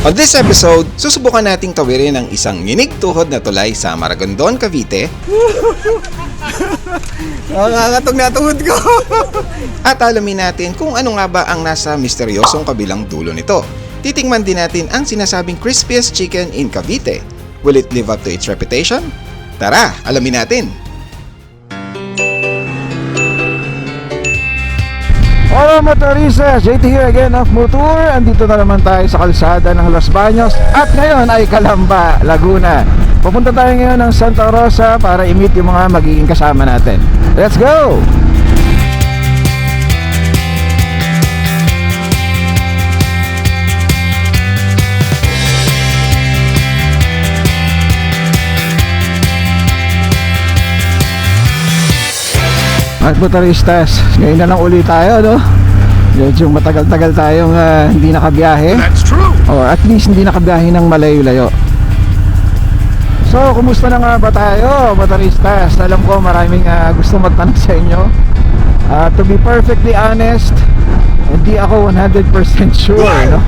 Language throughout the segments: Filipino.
On this episode, susubukan nating tawirin ang isang nginig tuhod na tulay sa Maragondon, Cavite. Nakakatog na tuhod ko. At alamin natin kung ano nga ba ang nasa misteryosong kabilang dulo nito. Titingnan din natin ang sinasabing crispiest chicken in Cavite. Will it live up to its reputation? Tara, alamin natin! Hello motorista, JT here again of Motor. Andito na naman tayo sa kalsada ng Los Baños. At ngayon ay Calamba, Laguna. Pupunta tayo ngayon ng Santa Rosa para i-meet yung mga magiging kasama natin. Let's go! At motoristas, ngayon na lang ulit tayo, no? Medyo matagal-tagal tayong hindi nakabiyahe. That's true. Or at least hindi nakabiyahe ng malayo-layo. So, kumusta na nga ba tayo, motoristas? Alam ko maraming gusto magtanong sa inyo. To be perfectly honest, hindi ako 100% sure, no?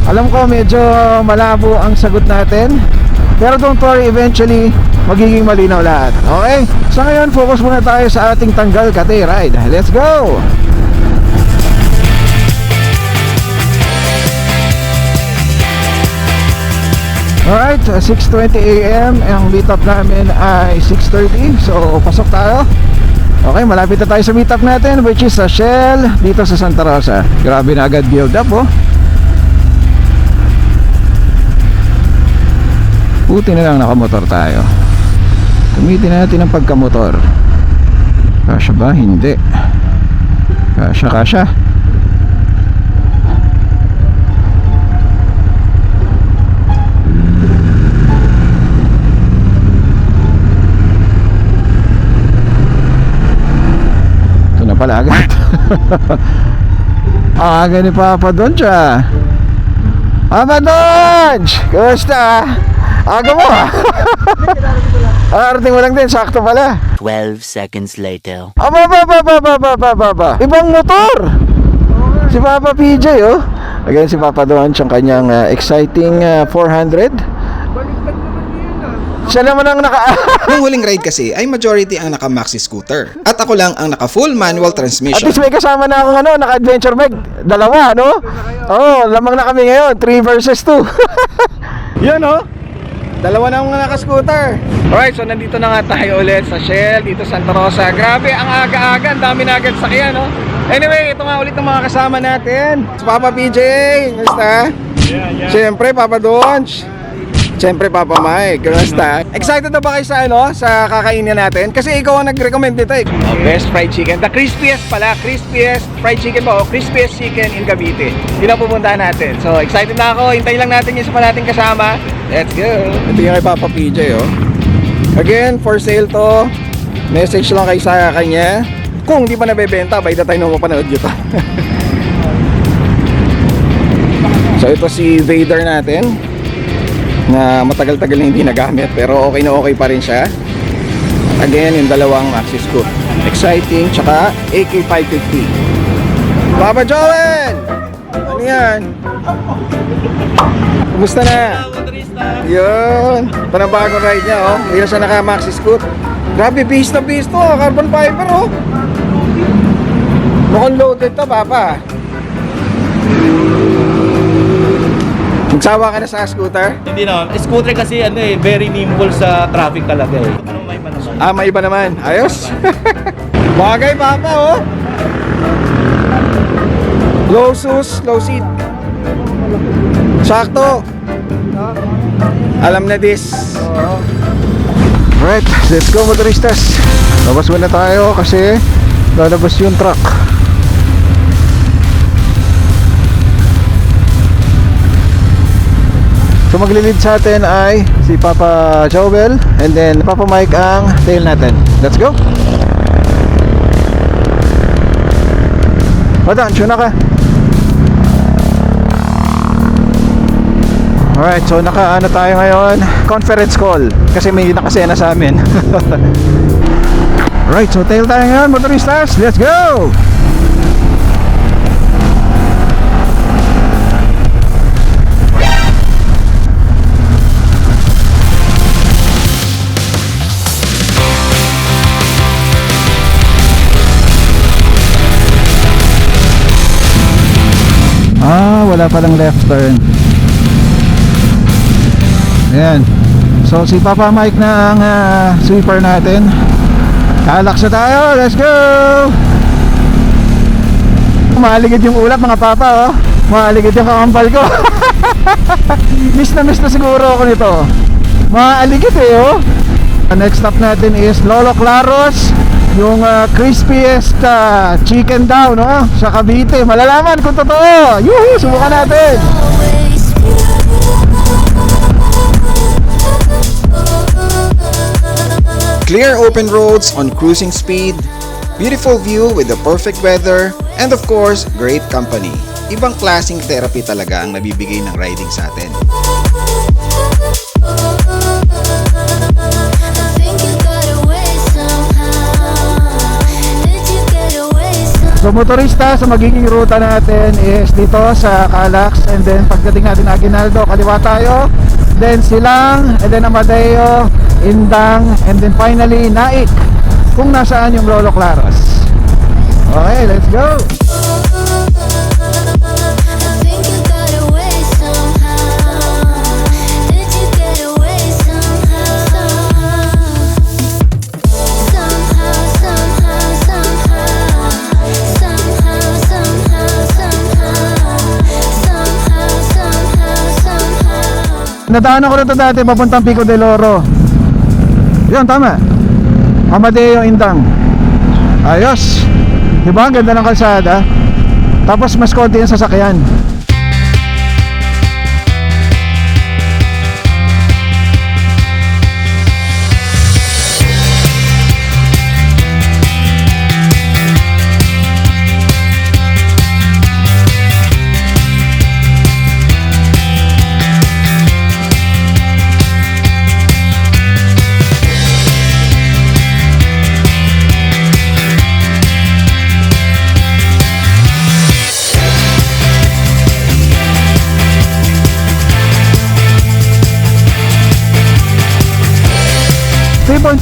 Alam ko medyo malabo ang sagot natin. Pero don't worry, eventually magiging malinaw lahat. Okay? So ngayon, focus muna tayo sa ating Tanggal Kate ride. Let's go! Alright, 6:20 AM. Ang meetup namin ay 6:30. So, pasok tayo. Okay, malapit na tayo sa meetup natin, which is sa Shell dito sa Santa Rosa. Grabe na agad build up, oh. Buti na lang nakamotor tayo. Gamitin natin ang pagkamotor. Kasya ba? Hindi. Kasya. Ito na pala agad. Aga ni Papa Donch, ah. Papa Donch! Kumusta? Aga mo, ah. Arating mo lang din, sakto pala. 12 seconds later. Aba. Ibang motor. Si Papa PJ, oh. Again, si Papa doon siyang kanyang exciting 400. Siya naman ang Nung huling ride kasi ay majority ang naka-maxi scooter. At ako lang ang naka-full manual At transmission. least may kasama na akong naka-adventure bag. Dalawa, no? Oo, lamang na kami ngayon. 3 versus 2. Yan, oh. Dalawa na mga naka-scooter. Alright, so nandito na nga tayo ulit sa Shell, dito Santa Rosa. Grabe, ang aga-aga, ang dami na agad sakyan, no? Anyway, ito nga ulit ang mga kasama natin. Si Papa PJ, kumusta? Yeah. Siyempre, Papa Donch. Siyempre, Papa Mike, kumusta? Excited na ba kayo sa sa kakainin natin? Kasi ikaw ang nag-recommend dito, eh. Best fried chicken. The crispiest pala, crispiest fried chicken ba? O crispiest chicken in Cavite. Yun ang pupuntahan natin. So, excited na ako. Hintayin lang natin yung isa pa nating kasama. Let's go! Ito yung kay Papa PJ, oh. Again, for sale to. Message lang kayo sa kanya. Kung hindi pa nabebenta, by the time na mapanood nyo to. So, ito si Vader natin, na matagal-tagal na hindi nagamit, pero okay na okay pa rin siya. Again, yung dalawang Maxi Scoop. Exciting, tsaka AK550. Papa Joel! Ano yan? Kumusta na? Yun. Ito na bagong ride niya, oh. Mayroon siya naka Maxi Scoop. Grabe, beast na beast to, oh. Carbon fiber, oh. Mukhang loaded to, Papa. Magsawa ka na sa scooter? Hindi na. Scooter kasi very nimble sa traffic talaga eh. May iba naman. Ayos. Bagay, Papa, oh. Low sus, low seat. Sakto. Alam na this. Alright, let's go motoristas. Labas muna tayo kasi lalabas yung truck. So maglilid sa atin ay si Papa Joel and then Papa Mike ang tail natin. Let's go! Madaan, tuna ka. Alright, so naka tayo ngayon, conference call kasi may nakasena sa amin. Alright, so tail tayo ngayon motoristas. Let's go! wala palang left turn. Ayan. So si Papa Mike na ang sweeper natin. Kalaks na tayo, let's go! Maligid yung ulap mga papa, oh. Maligid yung kakambal ko. Miss na siguro ako nito. Maaligid eh, oh. Next stop natin is Lolo Claros, yung crispiest chicken daw, no? Sa Cavite. Malalaman kung totoo. Yuhu! Subukan natin. Clear open roads on cruising speed, beautiful view with the perfect weather, and of course, great company. Ibang klaseng therapy talaga ang nabibigay ng riding sa atin. So motorista, sa magiging ruta natin is dito sa Calax, and then pagdating natin Aguinaldo, kaliwa tayo, then Silang, and then Amadeo, Indang, and then finally Naik, kung nasaan yung Lolo Claros. Okay, let's go! Nadaanan ko na ito dati papuntang Pico del Oro. Yun, tama. Amadeo, Indang. Ayos. Diba? Ang ganda ng kalsada. Tapos mas konti yung sasakyan.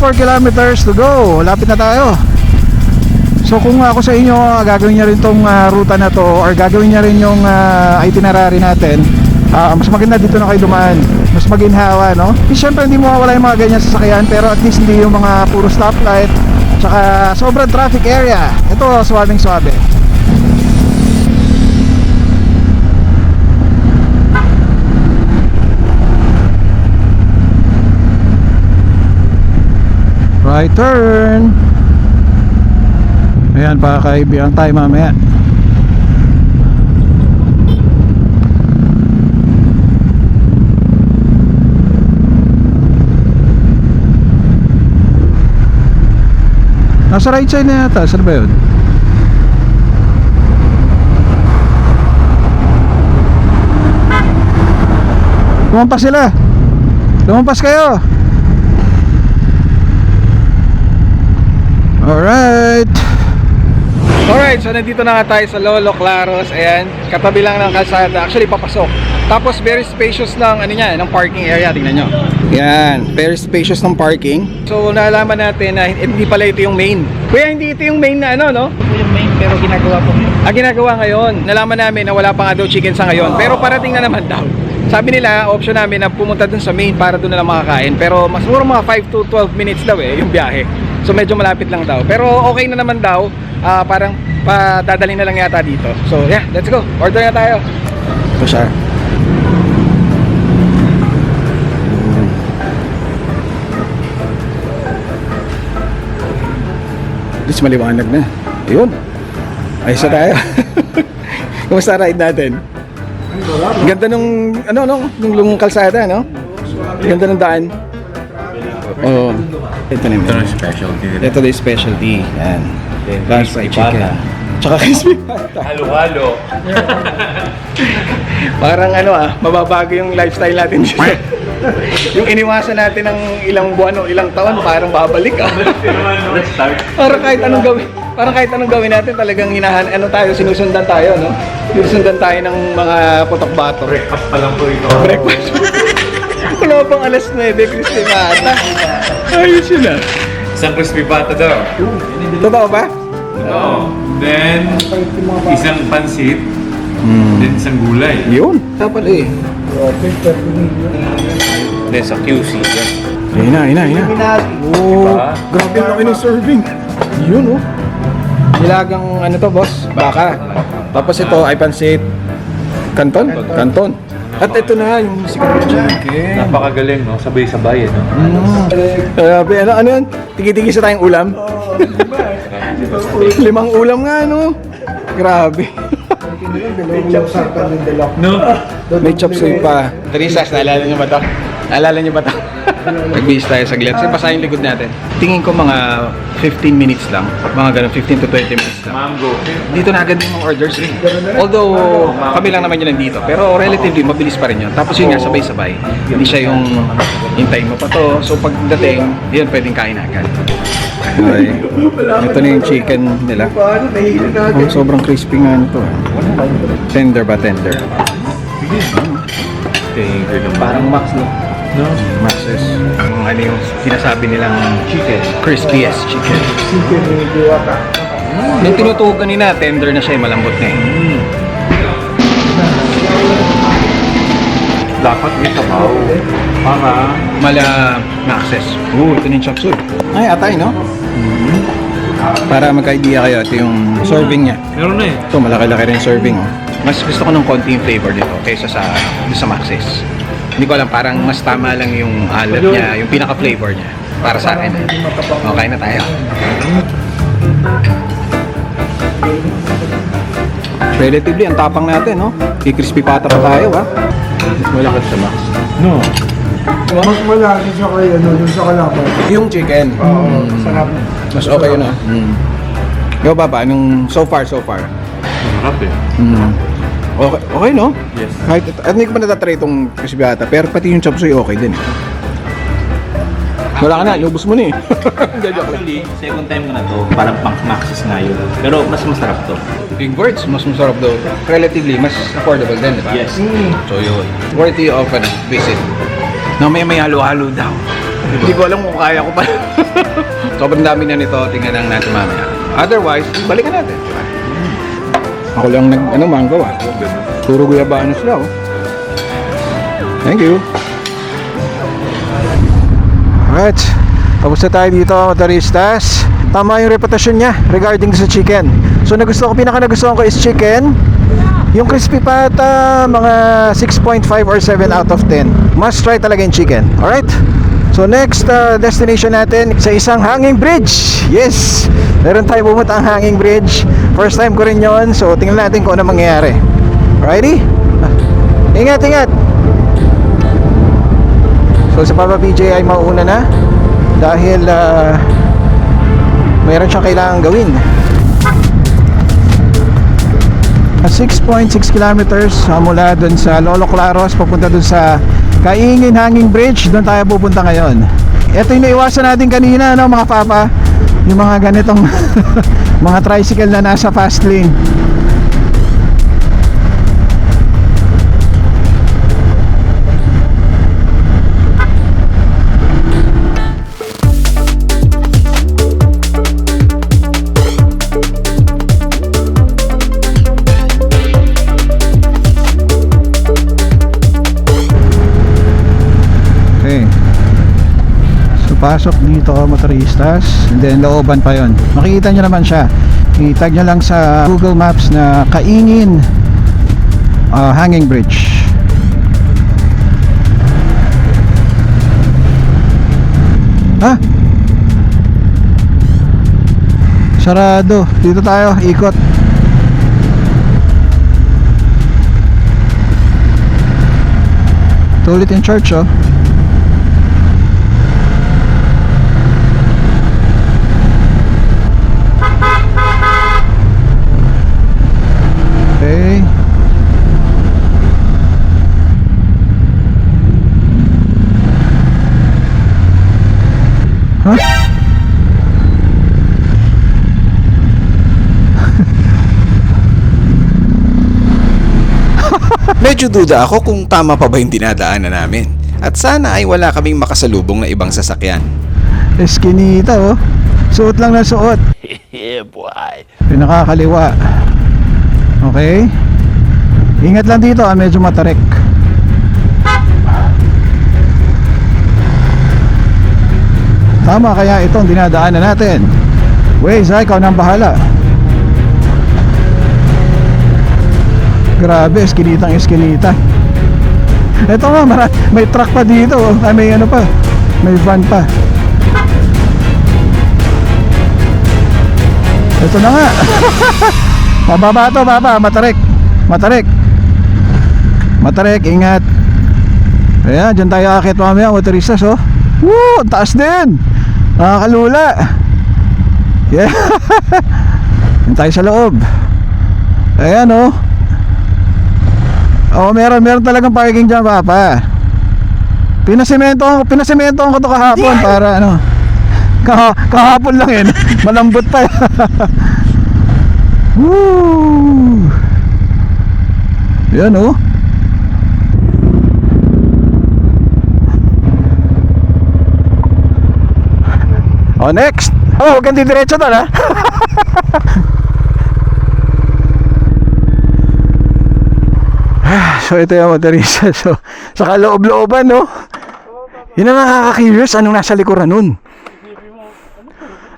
.4 kilometers to go. Lapit na tayo. So kung ako sa inyo, gagawin niya rin tong ruta na to, or gagawin niya rin yung itinerary natin, mas maganda dito na kayo dumaan. Mas maginhawa, no? Siyempre hindi mo mawala yung mga ganyan sasakyan, pero at least hindi yung mga puro stoplight, tsaka sobrang traffic area. Ito, swabing swabe. Right turn. Ayan, pakakaibigan tayo mamaya. Nasa right side na yata. Saan ba yun? Lumampas sila. Lumampas kayo. Alright. Alright, so nandito na nga tayo sa Lolo Claros. Ayan, katabi lang ng kalsada. Actually, papasok. Tapos very spacious ng ano niya, ng parking area. Tingnan nyo. Yan, very spacious ng parking. So nalaman natin na hindi pala ito yung main. Kuya, hindi ito yung main na ano, no? Ito yung main pero ginagawa po ngayon. Ginagawa ngayon. Nalaman namin na wala pa nga daw chicken sa ngayon. Pero parating na naman daw. Sabi nila, option namin na pumunta dun sa main para dun na lang makakain. Pero mas siguro mga 5 to 12 minutes daw yung biyahe. So medyo malapit lang daw. Pero okay na naman daw. Parang dadalhin na lang yata dito. So yeah, let's go. Order na tayo. Ito siya. At least maliwanag na. Ayun. Ayos na tayo. Kumusta ride natin? Ganda nung nung kalsada, no? Ganda ng daan. Oh. Ito na yung specialty. Ito na yung specialty. Yan. Last fried chicken. Tsaka crispy pata. Halo-halo. Parang mababago yung lifestyle natin dito. Yung iniwasan natin ng ilang buwan o ilang taon, parang babalik Parang kahit anong gawin natin, talagang sinusundan tayo, no? Sinusundan tayo ng mga putok-batok. Breakfast pa lang po ito. Breakfast. Wala pang alas 9, crispy pata. Ayos yun ah. Isang crispy pata daw. Totoo ba? Oo. Then, isang pansit. Then Isang gulay. Yun. Dapat eh. Hindi, sa QC yan. Ayun na. Oh, Diba? grabe ang laki ng serving. Yun oh. Nilagang ano to boss? Baka. Tapos ito ay pansit. Kanton? Kanton. At ito na yung sikat na chicken. Napakagaling, no? Sabay-sabay, no? Grabe, ano yan? Tigi-tigi sa tayong ulam? 5 ulam nga, no? Grabe. No? May chop suey pa. Teresas, naalala niyo ba ito? Naalala niyo ba ito? Nag-base tayo saglit. Kasi basa yung likod natin. Tingin ko mga 15 minutes lang. Mga ganun, 15 to 20 minutes lang. Mango. Dito na agad yung mga orders eh. Although, kami lang naman yun nandito. Pero relatively, mabilis pa rin yun. Tapos yun nga, sabay-sabay. Hindi siya yung hintayin mo pa to. So pagdating, yun, pwedeng kain agad. Okay. Ito na yung chicken nila. Oh, sobrang crispy nga nito. Tender ba? Tender. Parang Max, no? No? Maxes. Ang ano yung sinasabi nilang chicken. Crispiest chicken. Nung tinutuog kanina, tender na siya, malambot na eh. Dapat may sabaw. Para Mala Maxes. Ito na yung chop suey. Ay, atay, no? Para magka-idea kayo, ito yung serving niya. meron na eh. Ito, malaki-laki rin yung serving, oh. Mas gusto ko ng konti yung flavor nito kaysa sa Maxes. Hindi ko alam, parang mas tama lang yung alat niya, yung pinaka-flavor niya. Para sa akin. Okay na tayo. Relatively, ang tapang natin, no? Crispy pata pa tayo, ha? Wala ka sa Max. No. Mas malaki siya kay ano, dun sa kalaban. Yung chicken. Sarap. Mas okay yun, ah. Ikaw ba? Anong so far? Masarap eh. Okay, no? Yes. Kahit, at hindi ko pa natatry itong crispy pata, pero pati yung chop suey okay din, eh. Wala ka na, inubos mo na, eh. Actually, second time ko na to, parang pang Maxis nga yun. Pero mas masarap to. Big words, mas masarap daw. Relatively, mas affordable din, di ba? Yes. So yun, worthy of a visit. No, may halo-halo daw. Hindi ko alam kung kaya ko pa. Sobrang dami na nito, tingnan lang natin mamaya. Otherwise, balikan natin, di ba? Ako lang mango ah. Puro guyabano sila, oh. Thank you. Alright, tapos na tayo dito, Taristas. Tama yung reputasyon niya regarding sa chicken. So pinaka-nagustuhan ko is chicken. Yung crispy pata, mga 6.5 or 7 out of 10. Must try talaga yung chicken. Alright? So next destination natin sa isang hanging bridge. Yes! Meron tayo pumunta ang hanging bridge. First time ko rin yon. So tingnan natin kung ano mangyayari. Alrighty? Ingat! So si Papa PJ ay mauuna na dahil mayroon siyang kailangan gawin. 6.6 kilometers mula dun sa Lolo Claros papunta dun sa Kaingin Hanging Bridge. Doon tayo pupunta ngayon. Ito yung naiwasan natin kanina, no, mga papa, yung mga ganitong mga tricycle na nasa fast lane. Pasok dito, motoristas, and then looban pa yon. Makikita nyo naman siya. I-tag nyo lang sa Google Maps na Kaingin Hanging Bridge. Ha? Sarado. Dito tayo, ikot. Tulit yung church, oh. Okay. Huh? Medyo duda ako kung tama pa ba yung dinadaanan namin. At sana ay wala kaming makasalubong na ibang sasakyan. Eskinita, oh. Suot lang na suot. Yeah, boy. Pinakakaliwa. Okay. Ingat lang dito, medyo matarik. Tama kaya itong dinadaanan natin. Waze, ikaw nang bahala. Grabe, eskinitang eskinita. Ito nga, may truck pa dito. Ay, may ano pa. May van pa. Ito na nga. Pababa to, baba. Matarik. Matarik. Matarik, ingat. Ayan, dyan tayo akit mamaya, motoristas, oh. Woo, taas din. Nakakalula. Yeah. Yan tayo sa loob. Ayan, oh. Oh, meron talagang parking dyan, papa. Pinasemento ko to kahapon para ano. Kahapon lang yun. Malambot pa. Woo. Yan, oh. Oh, next. Oh, huwag kang didiretso doon, ha. So ito yung motorista. So sa kaloob-looban, no. Yun ang nakaka-curious, anong nasa likuran nun.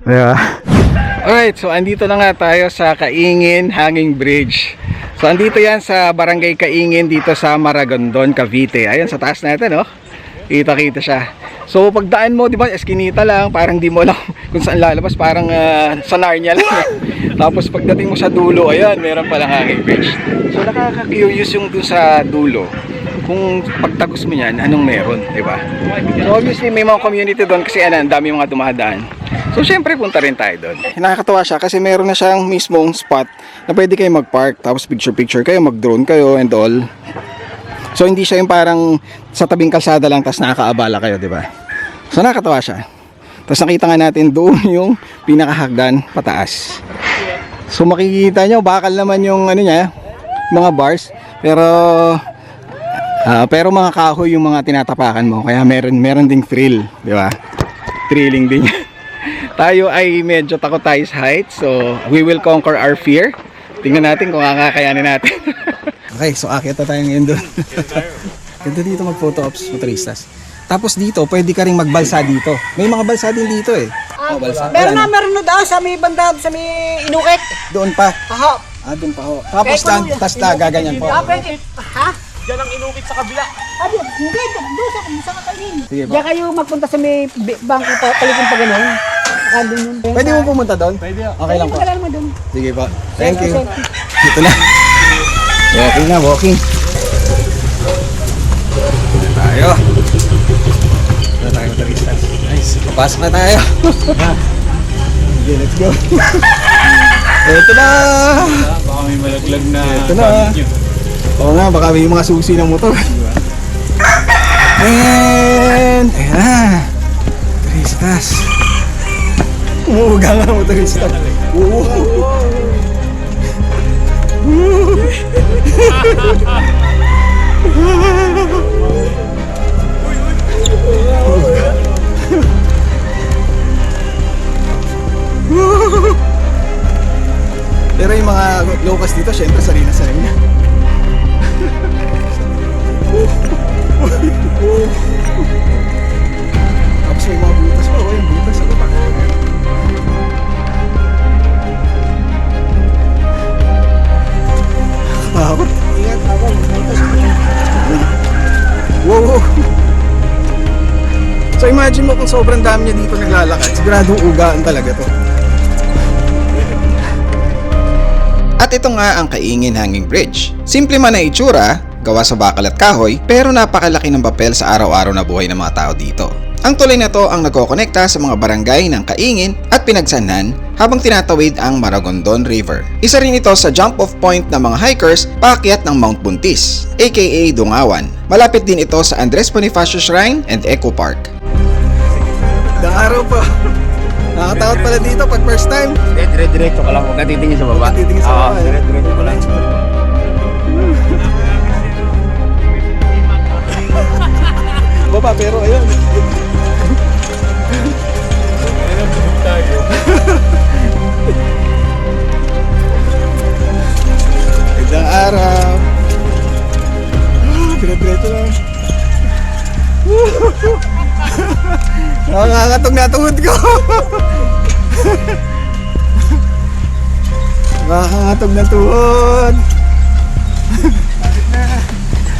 Diba? Alright, so andito na nga tayo sa Kaingin Hanging Bridge. So andito yan sa Barangay Kaingin dito sa Maragondon, Cavite. Ayun sa taas natin, no. Kita-kita siya. So pagdaan mo, di ba, eskinita lang, parang di mo alam kung saan lalabas, parang sa Narnia lang. Tapos pagdating mo sa dulo, ayan, meron palang hanging bridge. So nakaka-curious yung dun sa dulo, kung pagtagos mo yan, anong meron, di ba? So obviously may mga community doon kasi ang dami mga dumadaan. So syempre punta rin tayo doon. Nakakatawa siya kasi meron na siyang mismong spot na pwede kayo mag-park, tapos picture-picture kayo, mag-drone kayo and all. So hindi siya yung parang sa tabing kalsada lang tapos nakakaabala kayo, di ba? So nakakatawa siya. Tapos nakita nga natin doon yung pinakahagdan pataas. So makikita nyo, bakal naman yung ano niya, mga bars, pero mga kahoy yung mga tinatapakan mo, kaya meron ding thrill, di ba? Thrilling din. Tayo ay medyo takot tayo sa heights, so we will conquer our fear. Tingnan natin kung kakayanin natin. Okay, so akit na tayo ngayon doon. Ganda dito mag-photo ops, motoristas. Tapos dito, pwede ka rin magbalsa dito. May mga balsa din dito eh. Oh, balsa. Meron na daw sa may banda, sa may Inukit. Doon pa. Aha. Doon pa ho. Tapos gaganyan po. Ha? Diyan ang inukit sa kabila. Hindi, doon sa kakainin. Sige po. Diyan kayo magpunta sa may bangko pa, talikong pa gano'n. Doon yun. Pwede mo pumunta doon? Pwede. Okay lang po. Magkalala mo doon. Sige po. Thank you. Dito na. Walking na, walking. Tayo. Ito tayo motoristas. Nice. Papasok na tayo. Okay, let's go. Ito na. Baka may malaglag na. Ito na. Oo nga, baka may mga susi ng motor. And ayan na. Motoristas. Umuuga nga ang motoristas. Pero yung mga locals dito, syempre sanay na sanay na. Tapos may mga butas pa, yung butas sa baba. Takot. Ingat ako. Wow. So imagine mo kung sobrang dami niya dito naglalakad, siguradong ugaan talaga to. At ito nga ang Kaingin Hanging Bridge. Simple man na itsura, gawa sa bakal at kahoy, pero napakalaki ng papel sa araw-araw na buhay ng mga tao dito. Ang tulay na to ang nagkokonekta sa mga barangay ng Kaingin at Pinagsanhan habang tinatawid ang Maragondon River. Isa rin ito sa jump-off point ng mga hikers paakyat ng Mount Buntis, aka Dungawan. Malapit din ito sa Andres Bonifacio Shrine and Eco Park. Daaraw pa. Nakatakot pala dito pag first time. Dire-diretso ka lang. Huwag ka titingin sa baba. Titingin sa baba. Dire-diretso ka lang. Baba pero ayun. Magandang araw. Nakakatog na tuhod ko. Nakakatog na tuhod.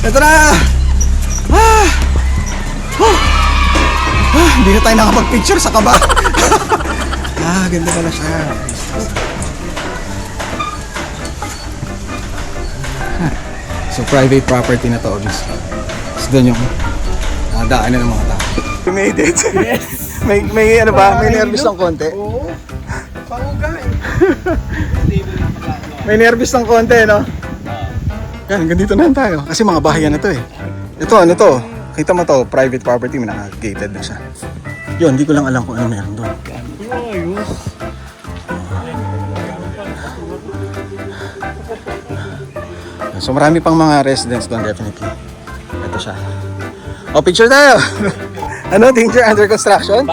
Ito na! Hindi na tayo nakapag-picture sa kaba. Ganda pala siya. So private property na to, obviously. So doon yung daanan ng mga tao. We made it. Yes. may ano ba? May nervous ng konti. Oo. Pangugay. May nervous ng konti, no? Yan, hanggang dito na lang tayo. Kasi mga bahayan na to eh. Ito, ano to? Kita mo to, private property, may naka-gated na siya. Yun, hindi ko lang alam kung ano meron doon. So marami pang mga residents doon, definitely. Ito siya. O, picture tayo! Ano, danger under construction?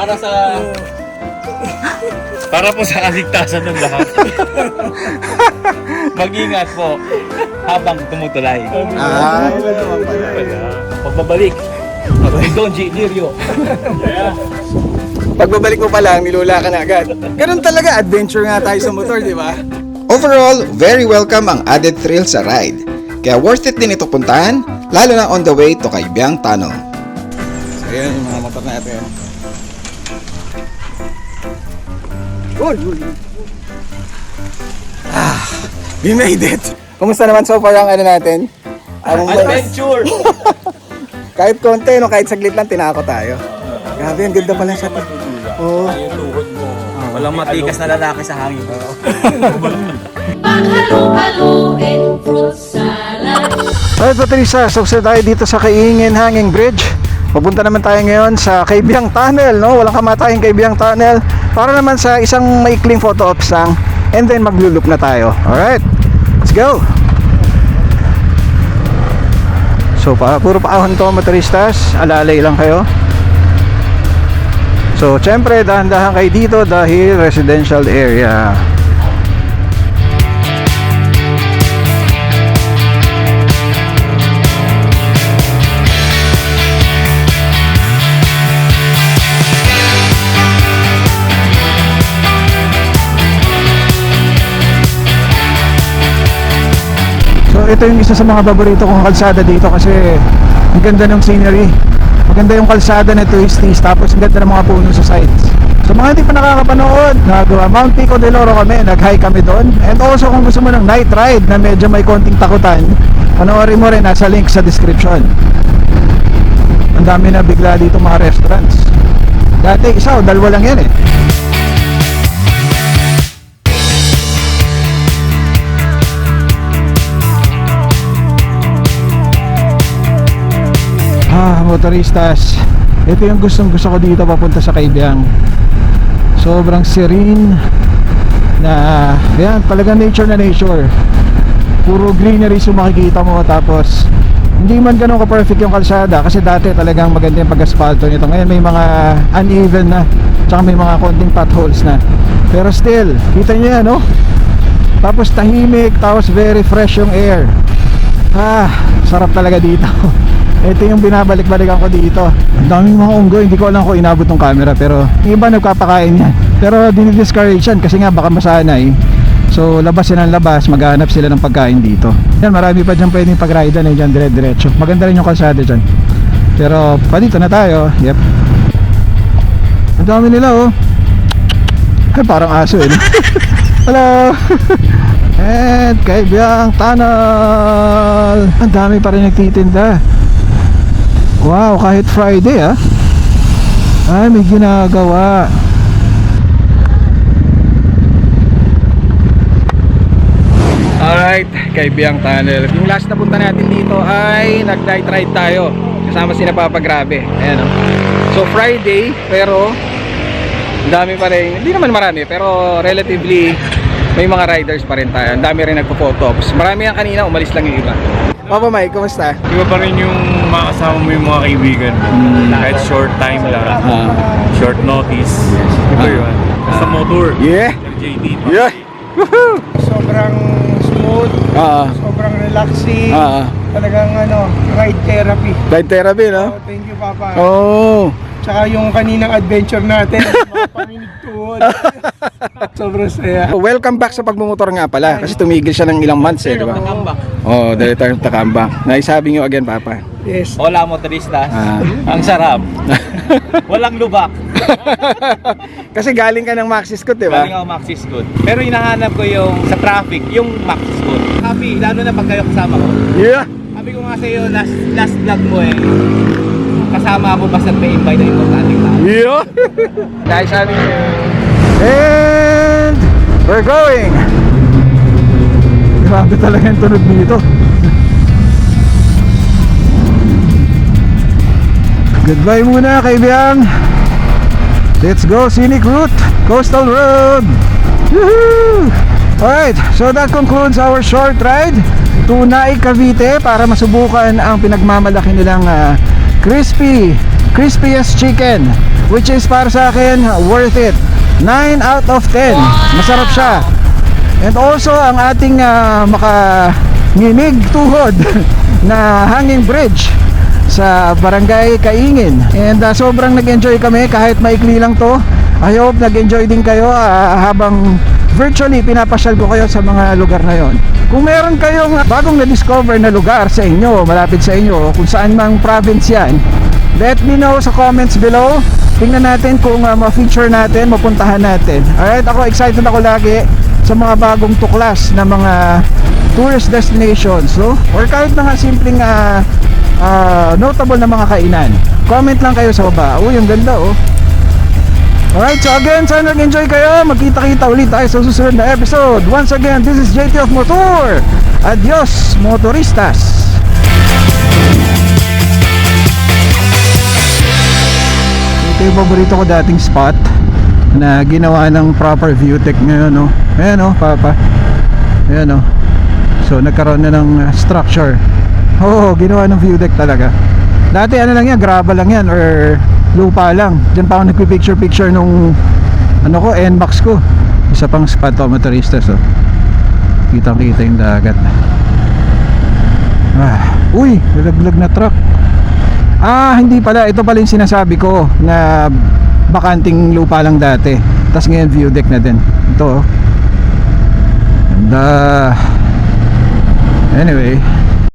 Para po sa kaligtasan ng lahat. Mag-ingat po habang tumutulay. Pagbabalik. Don G. Lirio. Pagbabalik mo pa lang, nilula ka na agad. Ganun talaga, adventure nga tayo sa motor, di ba? Overall, very welcome ang added thrill sa ride. Kaya worth it din ito puntahan, lalo na on the way to Kaibiyang Tunnel. So yan yung mga motor natin. We made it! Kumusta naman so far ang ano natin? Adventure! Kahit konti, no, kahit saglit lang, tinako tayo. Grabe, ang ganda pala siya. Oo. Walang matikas na lalaki sa hangin. Paghalo-haloin fruit salad. Alright, Patricia, success tayo dito sa Kaingin Hanging Bridge. Papunta naman tayo ngayon sa Kaibiyang Tunnel, no? Walang kamatayang Kaibiyang Tunnel. Para naman sa isang maikling photo ops lang. And then maglulup na tayo. Alright, let's go! So, puro paahon to, motoristas. Alalay lang kayo. So, syempre, dahan-dahan kayo dito dahil residential area. So ito yung isa sa mga paborito kong kalsada dito kasi ang ganda ng scenery. Maganda yung kalsada na twisties, tapos ang ganda ng mga puno sa sides. So mga hindi pa nakakapanood, Mount Pico del Oro kami, nag-hike kami doon. And also kung gusto mo ng night ride na medyo may konting takutan, panoorin mo rin, nasa link sa description. Ang dami na bigla dito mga restaurants. Dati isa o dalawa lang yan eh. Motoristas, ito yung gusto ko dito papunta sa Kaibiyang. Sobrang serene na, yan, talagang nature na nature. Puro greenery yung makikita mo, tapos hindi man ganun ka-perfect yung kalsada kasi dati talagang maganda yung pag-asphalto nito. Ngayon may mga uneven na, tsaka may mga konting potholes na, pero still, kita nyo yan, no? Tapos tahimik, tapos very fresh yung air. Sarap talaga dito. Ito yung binabalik-balikan ko dito. Ang daming mga unggoy, hindi ko alam kung inabot ng camera, pero yung iba nagpapakain yan. Pero dinidiscourage yan kasi nga baka masanay. So labas yan ang labas, maghanap sila ng pagkain dito. Yan, marami pa dyan pwedeng pag-ride na dyan, dire-diretso. Maganda rin yung kalsada dyan. Pero pa dito na tayo. Yep. Ang dami nila, oh. Ay, parang aso eh. Hello. And Kaibiyang Tunnel. Ang dami pa rin nagtitinda. Wow, kahit Friday ay may ginagawa. Alright, Kaibiyang Tunnel. Yung last na punta natin dito ay nag-night ride tayo. Kasama sila Papa Grabe. Ayan, oh. So Friday, pero ang dami pa rin. Hindi naman marami, pero relatively may mga riders pa rin tayo. Ang dami rin nagpo-photo ops. Marami yan kanina, umalis lang yung iba. Papa Mike, kumusta? Iba pa rin yung makasama mo yung mga kaibigan. Kahit short time lang. Short notice. Ito yun. Sa motor. Yeah. RJD. Yeah. Woohoo! Sobrang smooth, sobrang relaxing. Talagang ride therapy. Ride therapy, no? Oh, thank you, Papa. Oh. Tsaka yung kaninang adventure natin, mga panginig tuhod. Sobrang saya. Welcome back sa pagmumotor nga pala. Kasi tumigil siya ng ilang months di ba? Oh, the return to comeback. Naisabi niyo again, Papa. Yes. Hola motoristas. Ang sarap. Walang lubak. Kasi galing ka ng Maxis Scoot, di ba? Galing ako Maxis Scoot. Pero hinahanap ko yung sa traffic, yung Maxis Scoot. Happy, lalo na pag kayo kasama ko. Yeah. Sabi ko nga sa'yo, last vlog mo kasama ako basta may invite na importante tao. Yeah. Guys, sabi niyo. And we're going. Grabe talaga yung tunog dito. Goodbye muna, kaibigan. Let's go, scenic route, coastal road. Woohoo! Alright, so that concludes our short ride to Naik, Cavite para masubukan ang pinagmamalaki nilang crispiest chicken, which is para sa akin worth it. 9 out of 10. Masarap siya. And also ang ating makanginig tuhod na hanging bridge sa Barangay Kaingin. And sobrang nag-enjoy kami kahit maikli lang to. I hope nag-enjoy din kayo habang virtually pinapasyal ko kayo sa mga lugar na yon. Kung meron kayong bagong na-discover na lugar sa inyo, malapit sa inyo, kung saan mang province yan, let me know sa comments below. Tingnan natin kung ma-feature natin, mapuntahan natin. Alright, ako excited ako lagi sa mga bagong tuklas na mga tourist destinations, no? Or kahit mga simpleng notable na mga kainan. Comment lang kayo sa baba. Uy, ang ganda, oh. Alright, so again, sana nag-enjoy kayo. Magkita-kita ulit tayo sa susunod na episode. Once again, this is JT of Motor. Adios, motoristas. Ito yung paborito ko dating spot na ginawa ng proper view tech ngayon, no? Ayan, no, Papa. Ayan, no. So, nagkaroon na ng structure. Oo, ginawa ng view deck talaga. Dati ano lang yan, gravel lang yan or lupa lang. Diyan pa ako nagpipicture nung NMAX ko. Isa pang spot to, motoristas, oh. Kitang kita yung dagat. Uy, nalaglag na truck. Hindi pala, ito pala yung sinasabi ko na bakanting lupa lang dati. Tapos ngayon view deck na din. Ito, oh. And anyway,